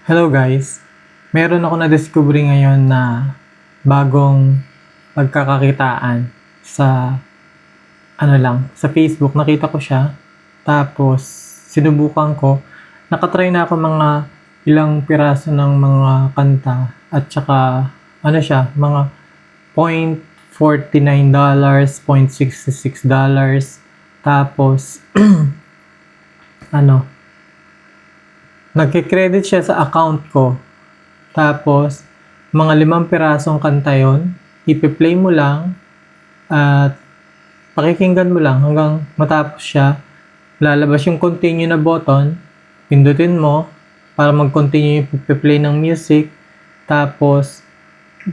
Hello guys, meron ako na-discover ngayon na bagong pagkakakitaan sa sa Facebook. Nakita ko siya, tapos sinubukan ko. Nakatry na ako mga ilang piraso ng mga kanta at saka mga $0.49, $0.66. Tapos nagke-credit siya sa account ko. Tapos, mga 5 pirasong kanta yon, ipi-play mo lang at pakikinggan mo lang hanggang matapos siya. Lalabas yung continue na button, pindutin mo para mag-continue yung ipi-play ng music. Tapos,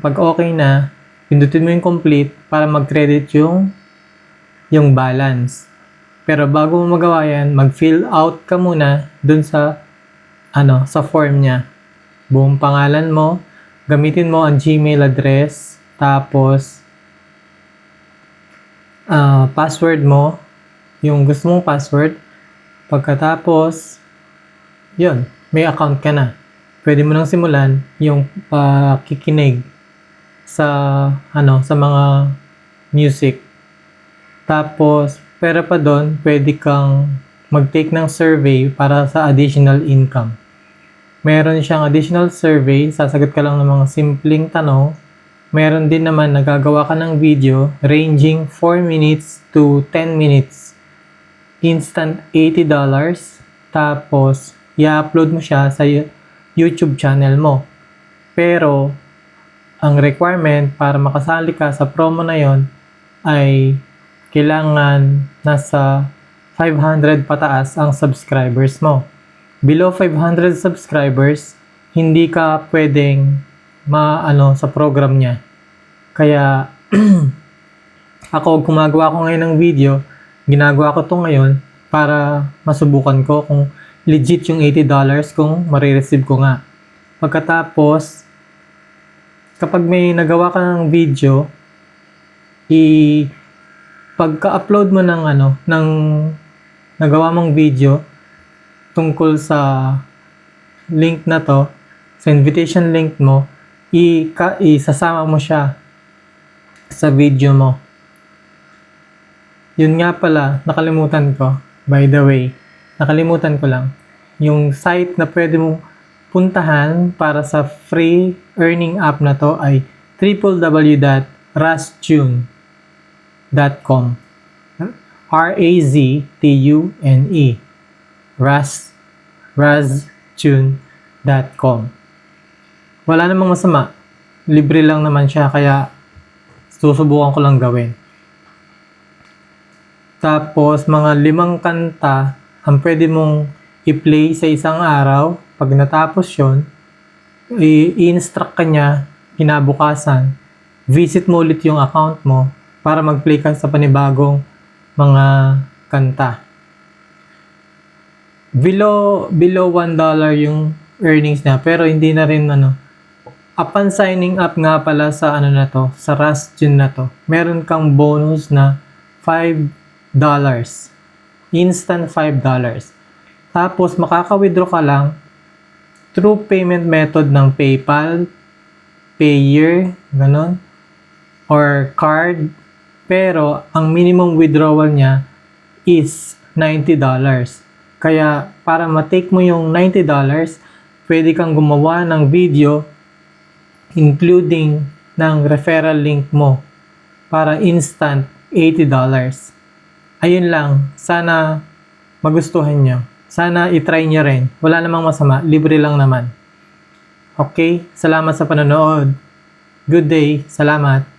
pag okay na, pindutin mo yung complete para mag-credit yung balance. Pero bago mo magawa yan, mag-fill out ka muna dun sa form niya. Buong pangalan mo, gamitin mo ang Gmail address, tapos password mo, yung gusto mong password. Pagkatapos, yun, may account ka na. Pwede mo nang simulan yung kikinig sa mga music. Tapos, pera pa doon, pwede kang mag-take ng survey para sa additional income. Meron siyang additional survey, sasagot ka lang ng mga simpleng tanong. Meron din naman nagagawa ka ng video ranging 4 minutes to 10 minutes. Instant $80. Tapos, i-upload mo siya sa YouTube channel mo. Pero, ang requirement para makasali ka sa promo na yon ay kailangan nasa 500 pataas ang subscribers mo. Below 500 subscribers, hindi ka pwedeng sa program niya. Kaya, ako gumagawa ko ngayon ng video, ginagawa ko to ngayon para masubukan ko kung legit yung $80 kung marireceive ko nga. Pagkatapos, kapag may nagawa ka ng video, pagka-upload mo ng nagawa mong video tungkol sa link na to, sa invitation link mo, isasama mo siya sa video mo. Yun nga pala, nakalimutan ko. By the way, nakalimutan ko lang. Yung site na pwede mong puntahan para sa free earning app na to ay www.raztune.com. RAZTUNE. raztune.com. Wala namang masama. Libre lang naman siya, kaya susubukan ko lang gawin. Tapos, mga 5 kanta ang pwede mong i-play sa isang araw. Pag natapos yun, i-instruct ka niya kinabukasan. Visit mo ulit yung account mo para mag-play ka sa panibagong mga kanta. Below $1 yung earnings niya, pero hindi na rin upon signing up nga pala sa sa Raztune na to, meron kang bonus na $5. Instant $5. Tapos makaka-withdraw ka lang through payment method ng PayPal, Payeer, ganon, or card. Pero ang minimum withdrawal niya is $90. Kaya para ma-take mo yung $90, pwede kang gumawa ng video including ng referral link mo para instant $80. Ayun lang, sana magustuhan nyo. Sana itry nyo rin. Wala namang masama, libre lang naman. Okay, salamat sa panonood. Good day, salamat.